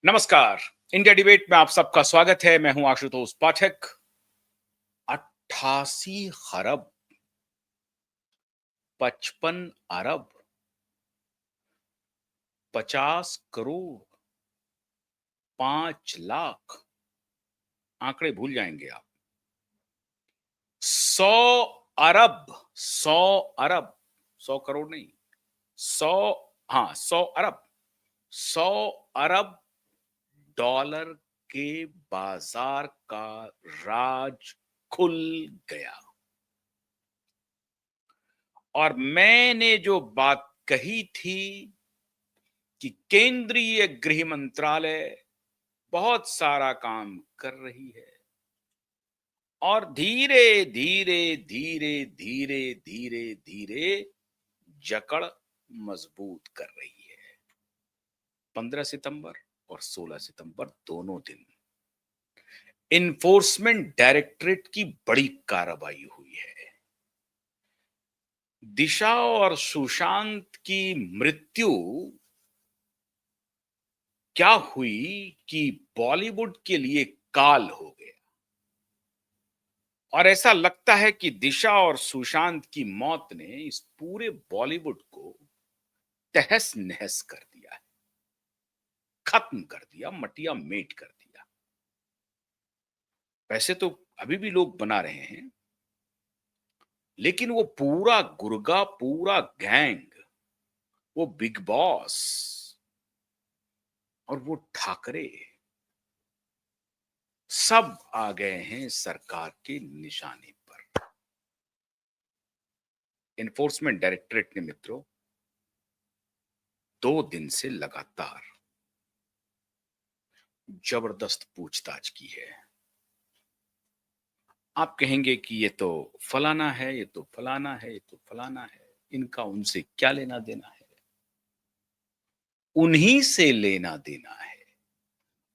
नमस्कार। India debate में आप सबका स्वागत है। मैं हूं आशुतोष पाठक। 88 खरब, 55 अरब, 50 करोड़, 5 लाख, आंकड़े भूल जाएंगे आप। 100 अरब, 100 अरब, 100 करोड़ नहीं, 100, हाँ 100 अरब, 100 अरब डॉलर के बाजार का राज खुल गया। और मैंने जो बात कही थी कि केंद्रीय गृह मंत्रालय बहुत सारा काम कर रही है और धीरे धीरे धीरे धीरे धीरे धीरे जकड़ मजबूत कर रही है। 15 सितंबर और 16 सितंबर दोनों दिन इन्फोर्समेंट डायरेक्टरेट की बड़ी कार्रवाई हुई है। दिशा और सुशांत की मृत्यु क्या हुई कि बॉलीवुड के लिए काल हो गया। और ऐसा लगता है कि दिशा और सुशांत की मौत ने इस पूरे बॉलीवुड को तहस नहस कर दिया है, खत्म कर दिया, मटिया मेट कर दिया। वैसे तो अभी भी लोग बना रहे हैं, लेकिन वो पूरा गुर्गा, पूरा गैंग, वो बिग बॉस और वो ठाकरे सब आ गए हैं सरकार के निशाने पर। एनफोर्समेंट डायरेक्टरेट ने मित्रों 2 दिन से लगातार जबरदस्त पूछताछ की है। आप कहेंगे कि ये तो फलाना है, ये तो फलाना है, ये तो फलाना है, इनका उनसे क्या लेना देना है? उन्हीं से लेना देना है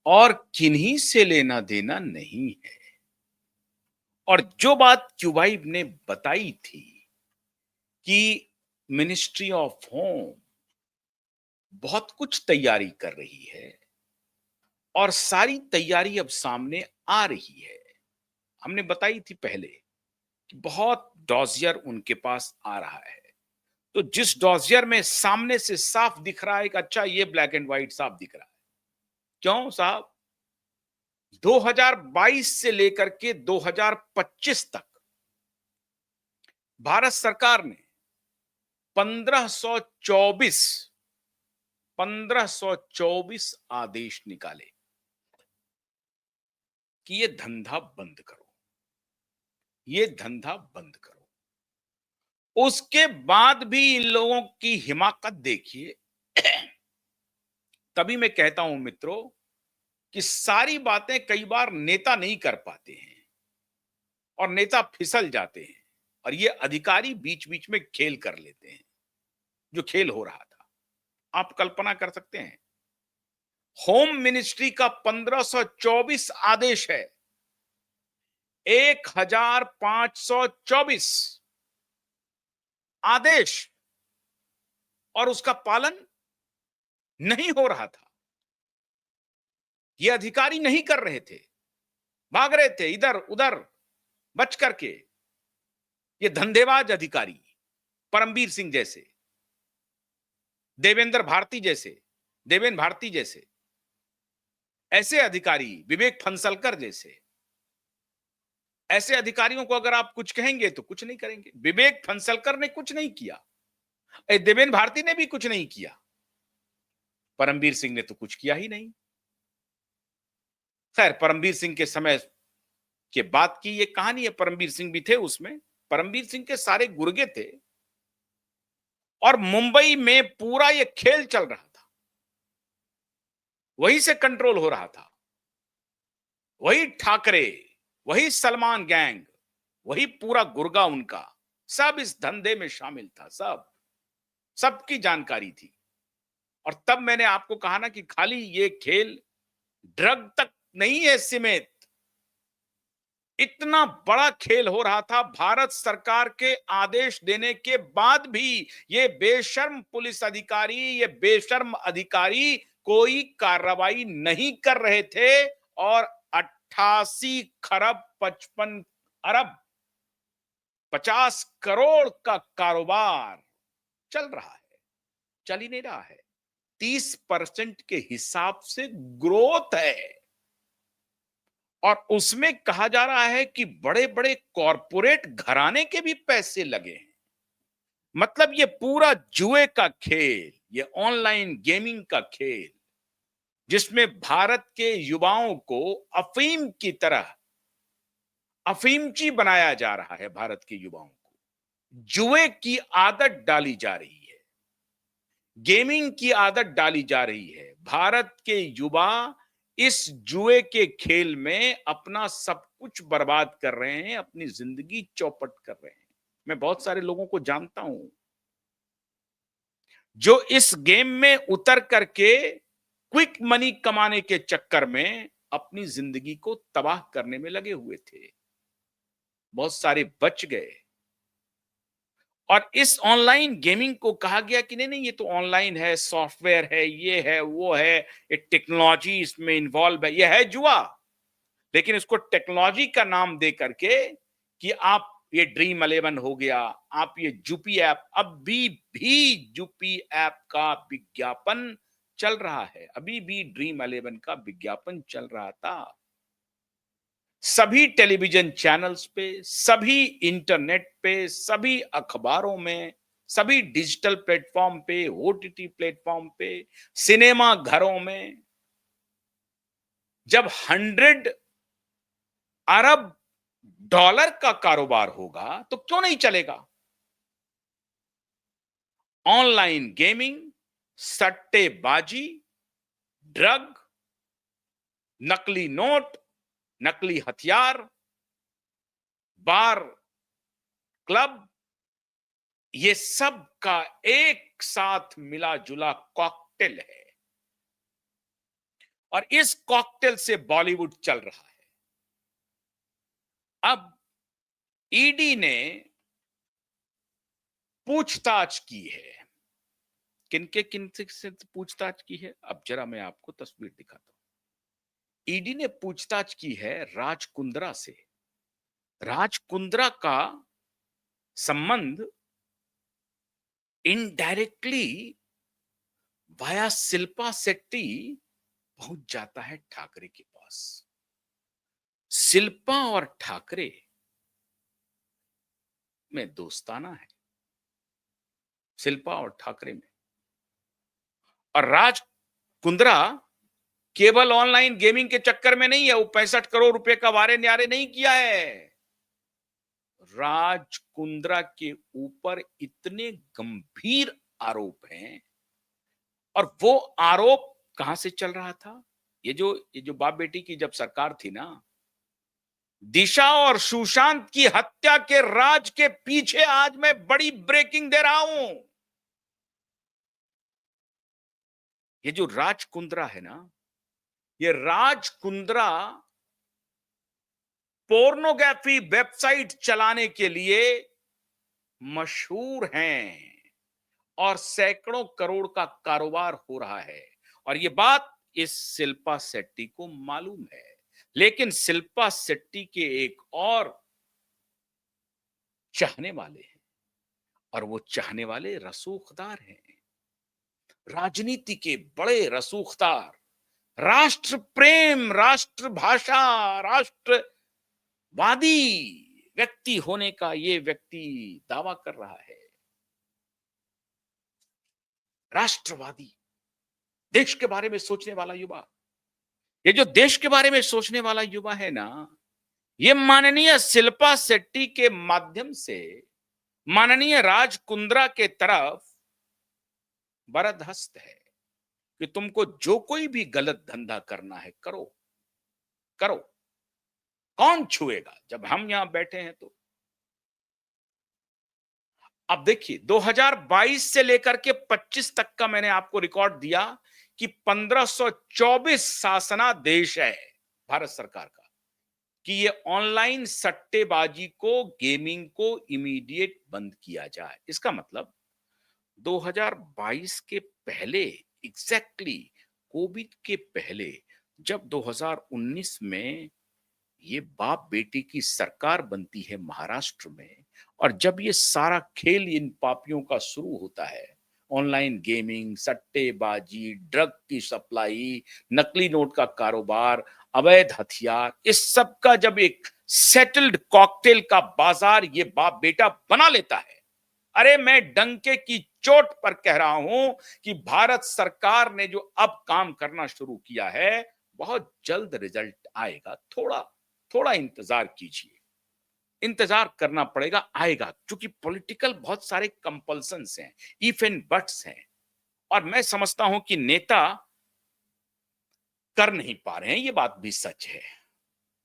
और किन्हीं से लेना देना नहीं है। और जो बात क्यूबाइब ने बताई थी कि मिनिस्ट्री ऑफ होम बहुत कुछ तैयारी कर रही है और सारी तैयारी अब सामने आ रही है। हमने बताई थी पहले कि बहुत डॉजियर उनके पास आ रहा है। तो जिस डॉजियर में सामने से साफ दिख रहा है कि अच्छा ये ब्लैक एंड व्हाइट साफ दिख रहा है। क्यों साहब? 2022 से लेकर के 2025 तक भारत सरकार ने 1524 आदेश निकाले कि ये धंधा बंद करो, ये धंधा बंद करो। उसके बाद भी इन लोगों की हिमाकत देखिए। तभी मैं कहता हूं मित्रों कि सारी बातें कई बार नेता नहीं कर पाते हैं और नेता फिसल जाते हैं और ये अधिकारी बीच बीच में खेल कर लेते हैं। जो खेल हो रहा था, आप कल्पना कर सकते हैं। होम मिनिस्ट्री का 1524 आदेश है, 1524 आदेश, और उसका पालन नहीं हो रहा था। ये अधिकारी नहीं कर रहे थे, भाग रहे थे इधर उधर बच करके। ये धंधेबाज अधिकारी, परमबीर सिंह जैसे, देवेंद्र भारती जैसे, देवेन भारती जैसे, ऐसे अधिकारी, विवेक फंसलकर जैसे, ऐसे अधिकारियों को अगर आप कुछ कहेंगे तो कुछ नहीं करेंगे। विवेक फंसलकर ने कुछ नहीं किया, देवेन भारती ने भी कुछ नहीं किया, परमबीर सिंह ने तो कुछ किया ही नहीं। खैर, परमबीर सिंह के समय के बाद की ये कहानी है। परमबीर सिंह भी थे उसमें, परमबीर सिंह के सारे गुर्गे थे और मुंबई में पूरा ये खेल चल रहा था, वहीं से कंट्रोल हो रहा था। वही ठाकरे, वही सलमान गैंग, वही पूरा गुर्गा उनका, सब इस धंधे में शामिल था। सबकी जानकारी थी। और तब मैंने आपको कहा ना कि खाली ये खेल ड्रग तक नहीं है सीमित, इतना बड़ा खेल हो रहा था। भारत सरकार के आदेश देने के बाद भी ये बेशर्म पुलिस अधिकारी, ये बेशर्म अधिकारी कोई कार्रवाई नहीं कर रहे थे और 88 खरब 55 अरब 50 करोड़ का कारोबार चल रहा है, चल ही नहीं रहा है। 30% के हिसाब से ग्रोथ है और उसमें कहा जा रहा है कि बड़े-बड़े कॉरपोरेट घराने के भी पैसे लगे हैं। मतलब ये पूरा जुए का खेल, ये ऑनलाइन गेमिंग का खेल, जिसमें भारत के युवाओं को अफीम की तरह अफीमची बनाया जा रहा है। भारत के युवाओं को जुए की आदत डाली जा रही है, गेमिंग की आदत डाली जा रही है। भारत के युवा इस जुए के खेल में अपना सब कुछ बर्बाद कर रहे हैं, अपनी जिंदगी चौपट कर रहे हैं। मैं बहुत सारे लोगों को जानता हूं जो इस गेम में उतर करके क्विक मनी कमाने के चक्कर में अपनी जिंदगी को तबाह करने में लगे हुए थे। बहुत सारे बच गए और इस ऑनलाइन गेमिंग को कहा गया कि नहीं नहीं, ये तो ऑनलाइन है, सॉफ्टवेयर है, ये है, वो है, ये टेक्नोलॉजी इसमें इन्वॉल्व है, ये है जुआ। लेकिन इसको टेक्नोलॉजी का नाम दे करके कि आप ये ड्रीम 11 हो गया, आप ये जुपी ऐप, अभी भी जुपी ऐप का विज्ञापन चल रहा है, अभी भी ड्रीम 11 का विज्ञापन चल रहा था। सभी टेलीविजन चैनल्स पे, सभी इंटरनेट पे, सभी अखबारों में, सभी डिजिटल प्लेटफॉर्म पे, ओटीटी प्लेटफॉर्म पे, सिनेमा घरों में जब 100 अरब डॉलर का कारोबार होगा तो क्यों नहीं चलेगा। ऑनलाइन गेमिंग, सट्टेबाजी, ड्रग, नकली नोट, नकली हथियार, बार, क्लब, ये सब का एक साथ मिला जुला कॉकटेल है और इस कॉकटेल से बॉलीवुड चल रहा है। अब ईडी ने पूछताछ की है। किनके किनसे से पूछताछ की है, अब जरा मैं आपको तस्वीर दिखाता हूं। ईडी ने पूछताछ की है राज कुंद्रा से। राज कुंद्रा का संबंध इनडायरेक्टली वाया शिल्पा शेट्टी पहुंच जाता है ठाकरे के पास। शिल्पा और ठाकरे में दोस्ताना है, शिल्पा और ठाकरे में। और राज कुंद्रा केवल ऑनलाइन गेमिंग के चक्कर में नहीं है, वो 65 करोड़ रुपए का वारे न्यारे नहीं किया है। राज कुंद्रा के ऊपर इतने गंभीर आरोप हैं और वो आरोप कहां से चल रहा था। ये जो बाप बेटी की जब सरकार थी ना, दिशा और सुशांत की हत्या के राज के पीछे आज मैं बड़ी ब्रेकिंग दे रहा हूं। ये जो राज कुंद्रा है ना, ये राज कुंद्रा पोर्नोग्राफी वेबसाइट चलाने के लिए मशहूर हैं और सैकड़ों करोड़ का कारोबार हो रहा है और ये बात इस शिल्पा शेट्टी को मालूम है। लेकिन शिल्पा शेट्टी के एक और चाहने वाले हैं और वो चाहने वाले रसूखदार हैं, राजनीति के बड़े रसूखदार, राष्ट्र प्रेम, राष्ट्र भाषा, राष्ट्रवादी व्यक्ति होने का ये व्यक्ति दावा कर रहा है। राष्ट्रवादी, देश के बारे में सोचने वाला युवा, ये जो देश के बारे में सोचने वाला युवा है ना, ये माननीय शिल्पा शेट्टी के माध्यम से माननीय राज कुंद्रा के तरफ बरदहस्त है कि तुमको जो कोई भी गलत धंधा करना है करो, करो, कौन छुएगा जब हम यहां बैठे हैं तो। अब देखिए 2022 से लेकर के 25 तक का मैंने आपको रिकॉर्ड दिया कि 1524 शासनादेश है भारत सरकार का कि ये ऑनलाइन सट्टेबाजी को, गेमिंग को इमीडिएट बंद किया जाए। इसका मतलब 2022 के पहले एग्जैक्टली कोविड के पहले जब 2019 में ये बाप बेटी की सरकार बनती है महाराष्ट्र में, और जब ये सारा खेल इन पापियों का शुरू होता है, ऑनलाइन गेमिंग, सट्टेबाजी, ड्रग की सप्लाई, नकली नोट का कारोबार, अवैध हथियार, इस सब का जब एक सेटल्ड कॉकटेल का बाजार ये बाप बेटा बना लेता है, अरे मैं डंके की चोट पर कह रहा हूं कि भारत सरकार ने जो अब काम करना शुरू किया है, बहुत जल्द रिजल्ट आएगा। थोड़ा थोड़ा इंतजार कीजिए, इंतजार करना पड़ेगा, आएगा, क्योंकि पॉलिटिकल बहुत सारे कंपल्सन्स हैं, इफ एंड बट्स हैं, और मैं समझता हूं कि नेता कर नहीं पा रहे हैं, ये बात भी सच है।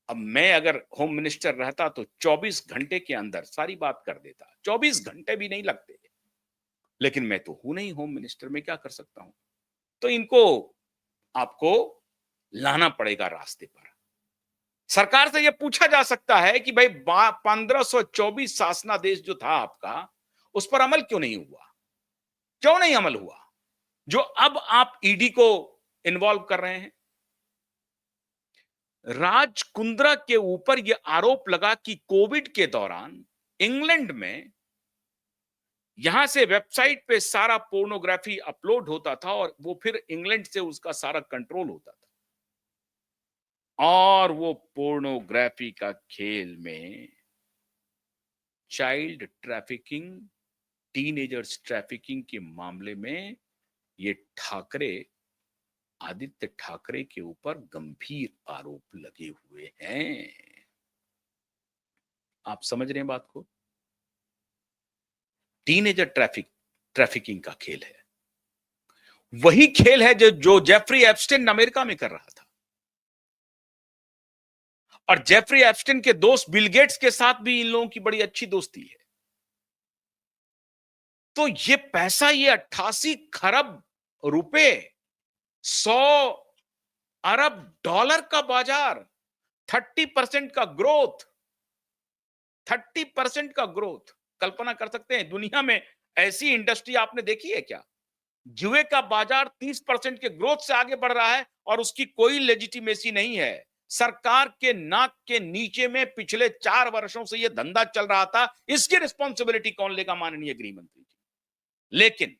अब मैं अगर होम मिनिस्टर रहता तो 24 घंटे के अंदर सारी बात कर देता, 24 घंटे भी नहीं लगते, लेकिन मैं तो हूं नहीं होम मिनिस्टर, में क्या कर सकता हूं? तो इनको आपको लाना पड़ेगा रास्ते पर। सरकार से यह पूछा जा सकता है कि भाई 1524 शासनादेश जो था आपका, उस पर अमल क्यों नहीं हुआ? क्यों नहीं अमल हुआ, जो अब आप ईडी को इन्वॉल्व कर रहे हैं? राज कुंद्रा के ऊपर यह आरोप लगा कि कोविड के दौरान इंग्लैंड में यहां से वेबसाइट पे सारा पोर्नोग्राफी अपलोड होता था और वो फिर इंग्लैंड से उसका सारा कंट्रोल होता था, और वो पोर्नोग्राफी का खेल में चाइल्ड ट्रैफिकिंग, टीनेजर्स ट्रैफिकिंग के मामले में ये ठाकरे, आदित्य ठाकरे के ऊपर गंभीर आरोप लगे हुए हैं। आप समझ रहे हैं बात को? टीनेजर ट्रैफिकिंग का खेल है, वही खेल है जो जेफरी एप्स्टेन अमेरिका में कर रहा था, और जेफरी एप्स्टेन के दोस्त बिल गेट्स के साथ भी इन लोगों की बड़ी अच्छी दोस्ती है। तो ये पैसा, ये 88 खरब रुपए, 100 अरब डॉलर का बाजार, 30% का ग्रोथ, 30% का ग्रोथ, कल्पना कर सकते हैं दुनिया में ऐसी इंडस्ट्री आपने देखी है क्या? जुए का बाजार 30% के ग्रोथ से आगे बढ़ रहा है और उसकी कोई लेजिटिमेसी नहीं है। सरकार के नाक के नीचे में पिछले 4 वर्षों से यह धंधा चल रहा था, इसकी रिस्पॉन्सिबिलिटी कौन लेगा माननीय गृह मंत्री जी? लेकिन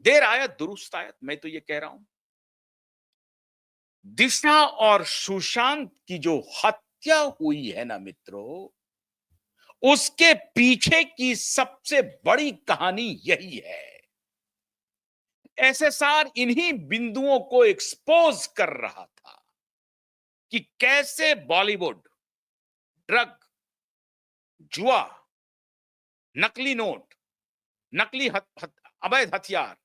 देर आयत दुरुस्त आयत, मैं तो यह कह रहा हूं, दिशा और सुशांत की जो हत्या हुई है ना मित्रों, उसके पीछे की सबसे बड़ी कहानी यही है। एसएसआर इन्हीं बिंदुओं को एक्सपोज कर रहा था कि कैसे बॉलीवुड ड्रग, जुआ, नकली नोट, नकली अवैध हथियार,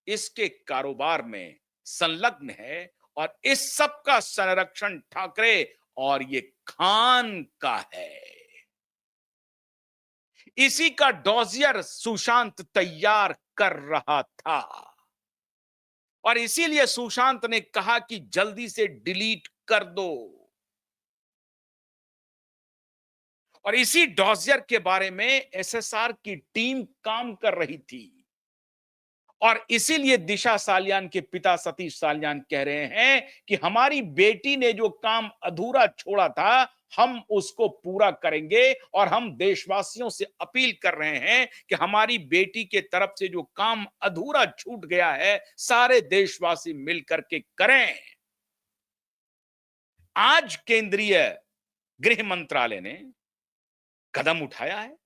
इसके कारोबार में संलग्न है, और इस सब का संरक्षण ठाकरे और ये खान का है। इसी का डॉजियर सुशांत तैयार कर रहा था, और इसीलिए सुशांत ने कहा कि जल्दी से डिलीट कर दो, और इसी डॉजियर के बारे में एसएसआर की टीम काम कर रही थी, और इसीलिए दिशा सालियान के पिता सतीश सालियान कह रहे हैं कि हमारी बेटी ने जो काम अधूरा छोड़ा था, हम उसको पूरा करेंगे, और हम देशवासियों से अपील कर रहे हैं कि हमारी बेटी के तरफ से जो काम अधूरा छूट गया है, सारे देशवासी मिलकर के करें। आज केंद्रीय गृह मंत्रालय ने कदम उठाया है,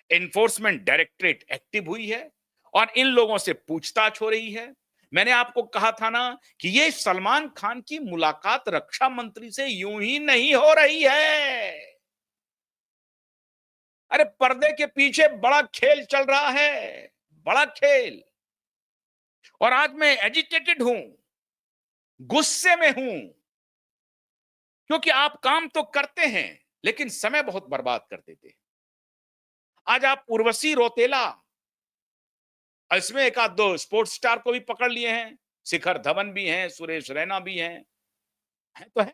एनफोर्समेंट डायरेक्टरेट एक्टिव हुई है, और इन लोगों से पूछताछ हो रही है। मैंने आपको कहा था ना कि ये सलमान खान की मुलाकात रक्षा मंत्री से यूं ही नहीं हो रही है। अरे पर्दे के पीछे बड़ा खेल चल रहा है, बड़ा खेल। और आज मैं एजिटेटेड हूं, गुस्से में हूं, क्योंकि आप काम तो करते हैं लेकिन समय बहुत बर्बाद कर देते हैं। आज आप उर्वशी रौतेला, इसमें एक आध दो स्पोर्ट्स स्टार को भी पकड़ लिए हैं, शिखर धवन भी हैं, सुरेश रैना भी हैं, है तो है।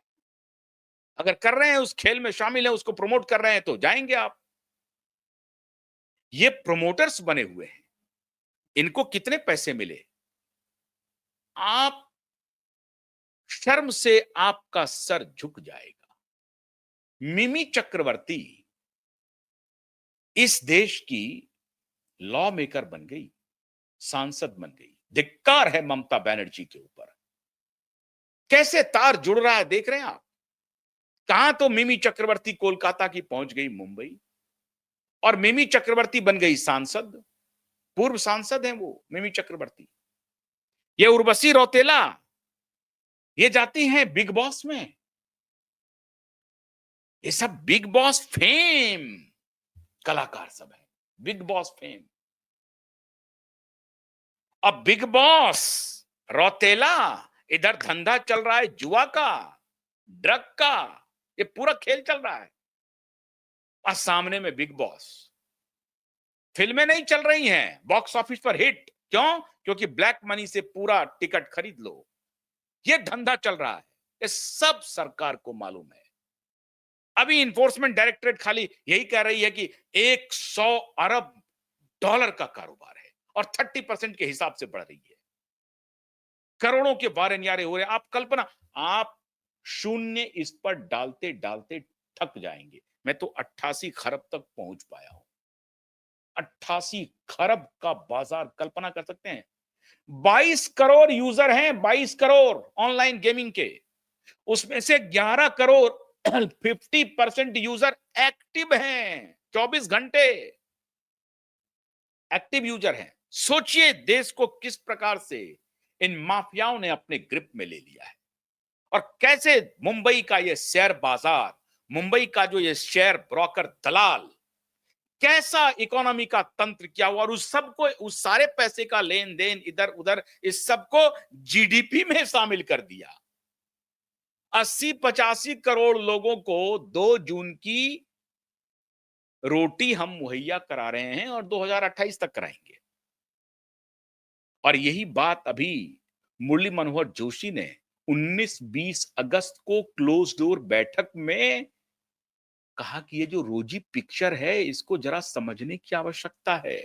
अगर कर रहे हैं, उस खेल में शामिल है, उसको प्रमोट कर रहे हैं, तो जाएंगे आप। ये प्रोमोटर्स बने हुए हैं, इनको कितने पैसे मिले? आप शर्म से आपका सर झुक जाएगा। मिमी चक्रवर्ती इस देश की लॉ मेकर बन गई, सांसद बन गई। धिक्कार है ममता बनर्जी के ऊपर। कैसे तार जुड़ रहा है देख रहे हैं आप। कहां तो मिमी चक्रवर्ती कोलकाता की पहुंच गई मुंबई, और मिमी चक्रवर्ती बन गई सांसद। पूर्व सांसद हैं वो मिमी चक्रवर्ती। ये उर्वशी रौतेला ये जाती हैं बिग बॉस में। ये सब बिग बॉस फेम कलाकार सब है, बिग बॉस फेम। अब बिग बॉस रौतेला, इधर धंधा चल रहा है जुआ का, ड्रग का, ये पूरा खेल चल रहा है। और सामने में बिग बॉस। फिल्में नहीं चल रही हैं बॉक्स ऑफिस पर हिट। क्यों? क्योंकि ब्लैक मनी से पूरा टिकट खरीद लो। ये धंधा चल रहा है, ये सब सरकार को मालूम है। अभी इन्फोर्समेंट डायरेक्टरेट खाली यही कह रही है कि 100 अरब डॉलर का कारोबार है और 30% के हिसाब से बढ़ रही है। करोड़ों के वारे न्यारे हो रहे हैं। आप कल्पना, आप शून्य इस पर डालते डालते थक जाएंगे। मैं तो 88 खरब तक पहुंच पाया हूं। 88 खरब का बाजार कल्पना कर सकते हैं। 22 करोड़ यूजर हैं, 22 करोड़ ऑनलाइन गेमिंग के। उसमें से 11 करोड़ 50% यूजर एक्टिव हैं, 24 घंटे एक्टिव यूजर हैं। सोचिए देश को किस प्रकार से इन माफियाओं ने अपने ग्रिप में ले लिया है, और कैसे मुंबई का ये शेयर बाजार, मुंबई का जो ये शेयर ब्रोकर दलाल, कैसा इकोनॉमी का तंत्र किया हुआ, और उस सबको, उस सारे पैसे का लेन देन इधर उधर, इस सबको जीडीपी में शामिल कर दिया। 80-85 करोड़ लोगों को 2 जून की रोटी हम मुहैया करा रहे हैं और 2028 तक कराएंगे। और यही बात अभी मुरली मनोहर जोशी ने 19-20 अगस्त को क्लोज डोर बैठक में कहा कि ये जो रोजी पिक्चर है इसको जरा समझने की आवश्यकता है,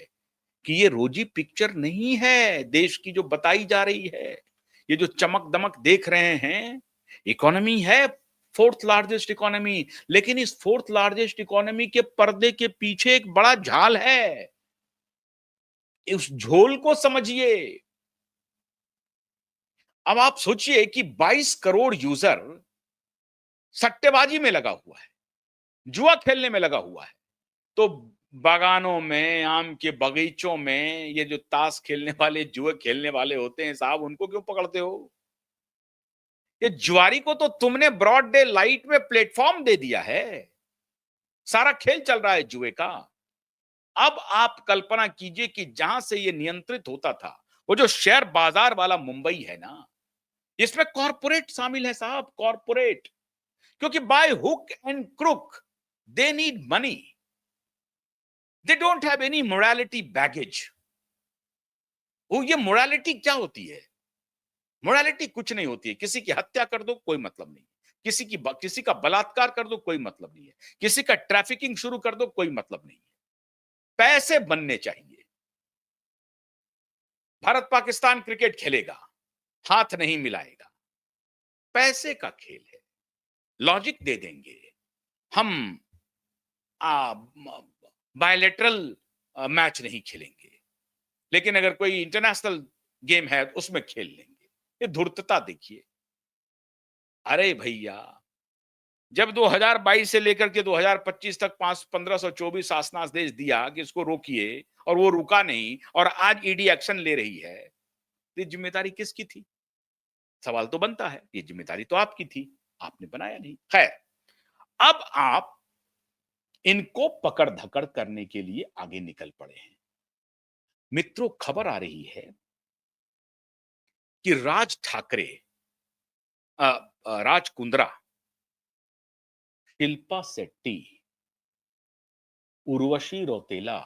कि ये रोजी पिक्चर नहीं है देश की जो बताई जा रही है। ये जो चमक दमक देख रहे हैं, इकोनॉमी है फोर्थ लार्जेस्ट इकोनॉमी, लेकिन इस फोर्थ लार्जेस्ट इकोनॉमी के पर्दे के पीछे एक बड़ा झाल है। उस झोल को समझिए। अब आप सोचिए कि 22 करोड़ यूजर सट्टेबाजी में लगा हुआ है, जुआ खेलने में लगा हुआ है। तो बागानों में, आम के बगीचों में ये जो ताश खेलने वाले, जुए खेलने वाले होते हैं साहब, उनको क्यों पकड़ते हो? ये जुआरी को तो तुमने ब्रॉड डे लाइट में प्लेटफॉर्म दे दिया है। सारा खेल चल रहा है जुए का। अब आप कल्पना कीजिए कि जहां से ये नियंत्रित होता था, वो जो शेयर बाजार वाला मुंबई है ना, इसमें कॉरपोरेट शामिल है साहब, कॉरपोरेट। क्योंकि by hook and crook they need money, they don't have any morality baggage. वो ये मोरालिटी क्या होती है? मोरालिटी कुछ नहीं होती है। किसी की हत्या कर दो कोई मतलब नहीं, किसी का बलात्कार कर दो कोई मतलब नहीं है, किसी का ट्रैफिकिंग शुरू कर दो कोई मतलब नहीं है। पैसे बनने चाहिए। भारत पाकिस्तान क्रिकेट खेलेगा, हाथ नहीं मिलाएगा, पैसे का खेल है। लॉजिक दे देंगे हम, बायलैटरल मैच नहीं खेलेंगे, लेकिन अगर कोई इंटरनेशनल गेम है तो उसमें खेल लेंगे। ये धूर्तता देखिए। अरे भैया, जब 2022 से लेकर के 2025 तक 1524 शासनादेश दिया कि इसको रोकिए, और वो रुका नहीं, और आज ईडी एक्शन ले रही है, तो ये जिम्मेदारी किसकी थी? सवाल तो बनता है। ये जिम्मेदारी तो आपकी थी, आपने बनाया नहीं। खैर, अब आप इनको पकड़ धकड़ करने के लिए आगे निकल पड़े हैं। मित्रों, खबर आ रही है कि राज ठाकरे, राज कुंद्रा, शिल्पा शेट्टी, उर्वशी रौतेला,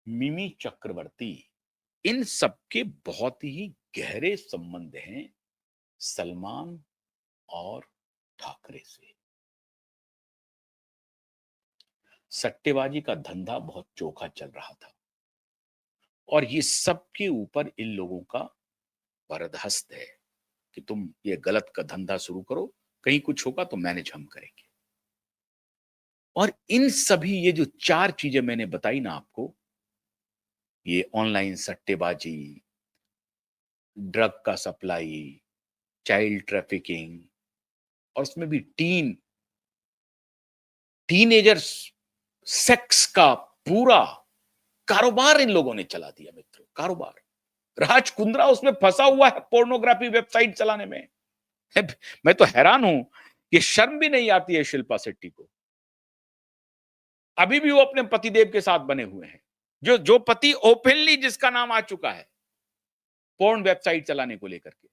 मिमी चक्रवर्ती, इन सबके बहुत ही गहरे संबंध हैं सलमान और ठाकरे से। सट्टेबाजी का धंधा बहुत चोखा चल रहा था, और ये सबके ऊपर इन लोगों का बरदहस्त है। कि तुम ये गलत का धंधा शुरू करो, कहीं कुछ होगा तो मैनेज हम करेंगे। और इन सभी ये जो 4 चीजें मैंने बताई ना आपको, ये ऑनलाइन सट्टेबाजी, ड्रग का सप्लाई, चाइल्ड ट्रैफिकिंग और उसमें भी टीनेजर्स सेक्स का पूरा कारोबार इन लोगों ने चला दिया मित्रों, कारोबार। राज कुंद्रा उसमें फंसा हुआ है पोर्नोग्राफी वेबसाइट चलाने में। मैं तो हैरान हूं कि शर्म भी नहीं आती है शिल्पा शेट्टी को। अभी भी वो अपने पतिदेव के साथ बने हुए हैं, जो जो पति ओपनली जिसका नाम आ चुका है पोर्न वेबसाइट चलाने को लेकर के।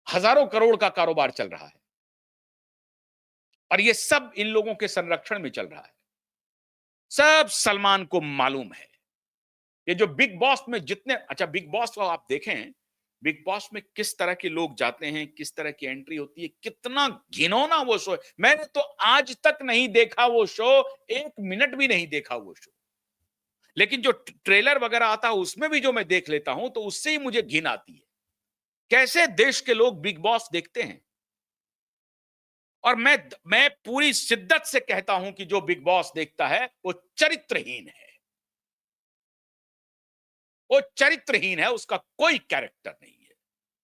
हजारों करोड़ का कारोबार चल रहा है और ये सब इन लोगों के संरक्षण में चल रहा है। सब सलमान को मालूम है। ये जो बिग बॉस में जितने, अच्छा बिग बॉस को आप देखें, बिग बॉस में किस तरह के लोग जाते हैं, किस तरह की एंट्री होती है, कितना घिनौना वो शो है। मैंने तो आज तक नहीं देखा वो शो, 1 मिनट भी नहीं देखा वो शो, लेकिन जो ट्रेलर वगैरह आता है उसमें भी जो मैं देख लेता हूं तो उससे ही मुझे घिन आती है। कैसे देश के लोग बिग बॉस देखते हैं। और मैं पूरी शिद्दत से कहता हूं कि जो बिग बॉस देखता है वो चरित्रहीन है, वो चरित्रहीन है, उसका कोई कैरेक्टर नहीं है।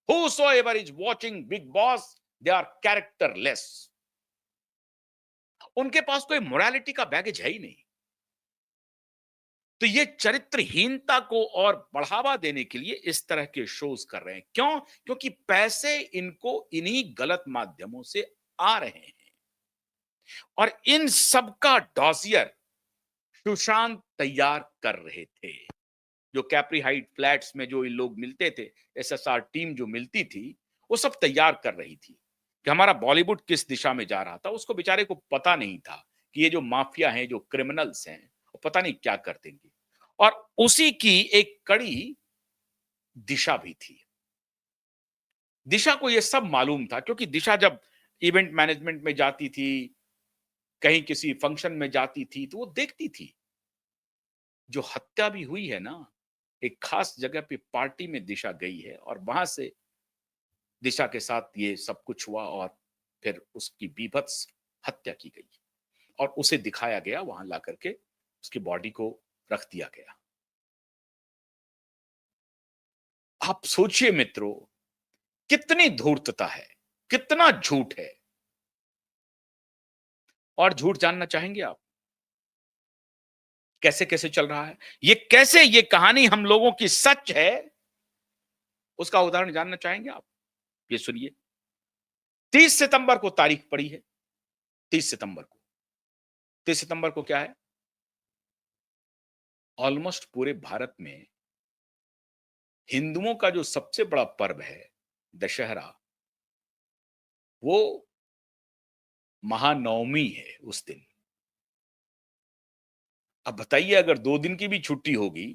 Whosoever is watching Big Boss, they are characterless. उनके पास कोई मोरालिटी का बैगेज है ही नहीं। तो ये चरित्रहीनता को और बढ़ावा देने के लिए इस तरह के शोज कर रहे हैं। क्यों? क्योंकि पैसे इनको इन्हीं गलत माध्यमों से आ रहे हैं। और इन सबका डॉजियर सुशांत तैयार कर रहे थे। जो कैप्री हाइट फ्लैट्स में जो इन लोग मिलते थे, एसएसआर टीम जो मिलती थी, वो सब तैयार कर रही थी कि हमारा बॉलीवुड किस दिशा में जा रहा था। उसको बेचारे को पता नहीं था कि ये जो माफिया हैं, जो क्रिमिनल्स हैं, वो पता नहीं क्या कर देंगे। और उसी की एक कड़ी दिशा भी थी। दिशा को ये सब मालूम था, क्योंकि दिशा जब इवेंट मैनेजमेंट में जाती थी, कहीं किसी फंक्शन में जाती थी, तो वो देखती थी। जो हत्या भी हुई है ना, एक खास जगह पे पार्टी में दिशा गई है और वहां से दिशा के साथ ये सब कुछ हुआ और फिर उसकी बीभत्स हत्या की गई और उसे दिखाया गया, वहां ला करके उसकी बॉडी को रख दिया गया। आप सोचिए मित्रों, कितनी धूर्तता है, कितना झूठ है। और झूठ जानना चाहेंगे आप कैसे कैसे चल रहा है, ये कैसे ये कहानी हम लोगों की सच है, उसका उदाहरण जानना चाहेंगे आप? ये सुनिए। 30 सितंबर को तारीख पड़ी है। 30 सितंबर को, 30 सितंबर को क्या है? ऑलमोस्ट पूरे भारत में हिंदुओं का जो सबसे बड़ा पर्व है दशहरा, वो महानवमी है उस दिन। अब बताइए, अगर 2 दिन की भी छुट्टी होगी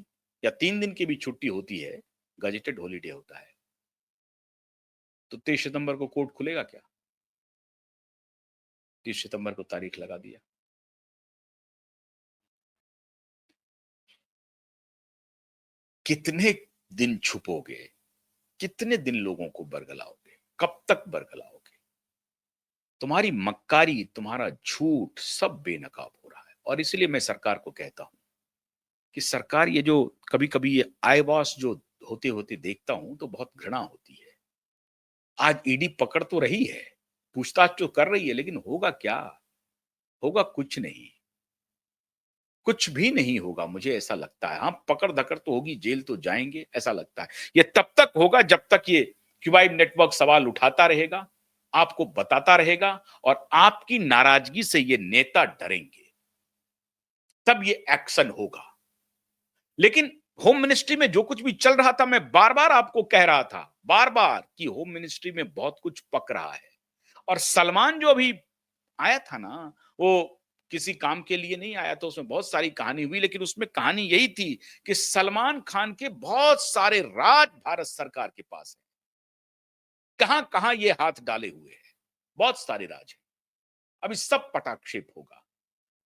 या 3 दिन की भी छुट्टी होती है, गजेटेड हॉलीडे होता है, तो 30 सितंबर को कोर्ट खुलेगा क्या? 30 सितंबर को तारीख लगा दिया। कितने दिन छुपोगे? कितने दिन लोगों को बरगलाओगे? कब तक बरगलाओगे? तुम्हारी मक्कारी, तुम्हारा झूठ सब बेनकाब हो रहा है। और इसलिए मैं सरकार को कहता हूं कि सरकार, ये जो कभी कभी ये आईवॉश जो होते होते देखता हूं तो बहुत घृणा होती है। आज ईडी पकड़ तो रही है, पूछताछ तो कर रही है, लेकिन होगा क्या? होगा कुछ नहीं, कुछ भी नहीं होगा, मुझे ऐसा लगता है। हाँ, पकड़ धकड़ तो होगी, जेल तो जाएंगे, ऐसा लगता है। ये तब तक होगा जब तक ये क्यूबाइड नेटवर्क सवाल उठाता रहेगा, आपको बताता रहेगा, और आपकी नाराजगी से ये नेता डरेंगे, तब ये एक्शन होगा। लेकिन होम मिनिस्ट्री में जो कुछ भी चल रहा था, मैं बार बार आपको कह रहा था, बार बार, कि होम मिनिस्ट्री में बहुत कुछ पक रहा है। और सलमान जो अभी आया था ना, वो किसी काम के लिए नहीं आया था, उसमें बहुत सारी कहानी हुई, लेकिन उसमें कहानी यही थी कि सलमान खान के बहुत सारे राज भारत सरकार के पास है। कहां कहां ये हाथ डाले हुए हैं, बहुत सारे राज हैं। अभी सब पटाक्षेप होगा।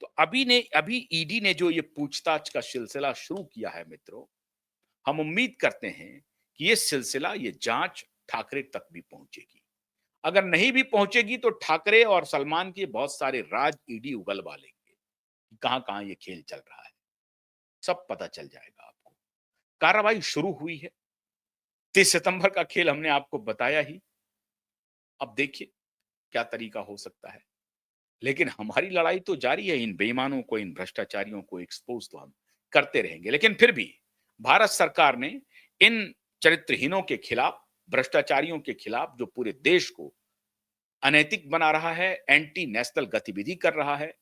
तो अभी ईडी ने जो ये पूछताछ का सिलसिला शुरू किया है मित्रों, हम उम्मीद करते हैं कि ये सिलसिला, ये जांच ठाकरे तक भी पहुंचेगी। अगर नहीं भी पहुंचेगी तो ठाकरे और सलमान के बहुत सारे राज ईडी उगलवा लेंगे, कहां कहां ये खेल चल रहा है, सब पता चल जाएगा आपको। कार्रवाई शुरू हुई है। 30 सितंबर का खेल हमने आपको बताया ही। अब देखिए क्या तरीका हो सकता है। लेकिन हमारी लड़ाई तो जारी है। इन बेईमानों को, इन भ्रष्टाचारियों को एक्सपोज तो हम करते रहेंगे। लेकिन फिर भी भारत सरकार ने इन चरित्रहीनों के खिलाफ, भ्रष्टाचारियों के खिलाफ, जो पूरे देश को अनैतिक बना रहा है, एंटी नेशनल गतिविधि कर रहा है,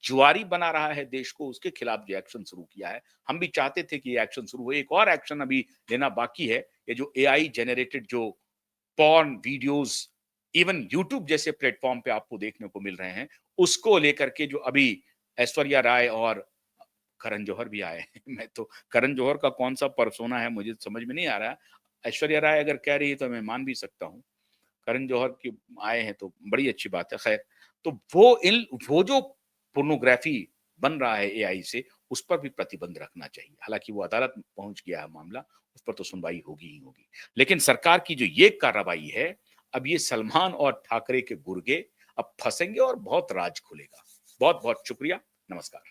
जुआरी बना रहा है देश को, उसके खिलाफ जो एक्शन शुरू किया है। हम भी चाहते थे कि ये एक्शन शुरू हो। एक और एक्शन अभी लेना बाकी है। ये जो एआई जनरेटेड जो पॉर्न वीडियोस इवन यूट्यूब जैसे प्लेटफॉर्म पे आपको देखने को मिल रहे हैं, उसको लेकर के जो अभी ऐश्वर्या राय और करण जौहर भी आए हैं। मैं तो करण जौहर का कौन सा परसोना है मुझे समझ में नहीं आ रहा है। ऐश्वर्या राय अगर कह रही है तो मैं मान भी सकता हूँ। करण जौहर की आए हैं तो बड़ी अच्छी बात है। खैर, तो वो जो पोर्नोग्राफी बन रहा है एआई से, उस पर भी प्रतिबंध रखना चाहिए। हालांकि वो अदालत में पहुंच गया है मामला, उस पर तो सुनवाई होगी ही होगी। लेकिन सरकार की जो ये कार्रवाई है, अब ये सलमान और ठाकरे के गुर्गे अब फंसेंगे और बहुत राज खुलेगा। बहुत बहुत शुक्रिया। नमस्कार।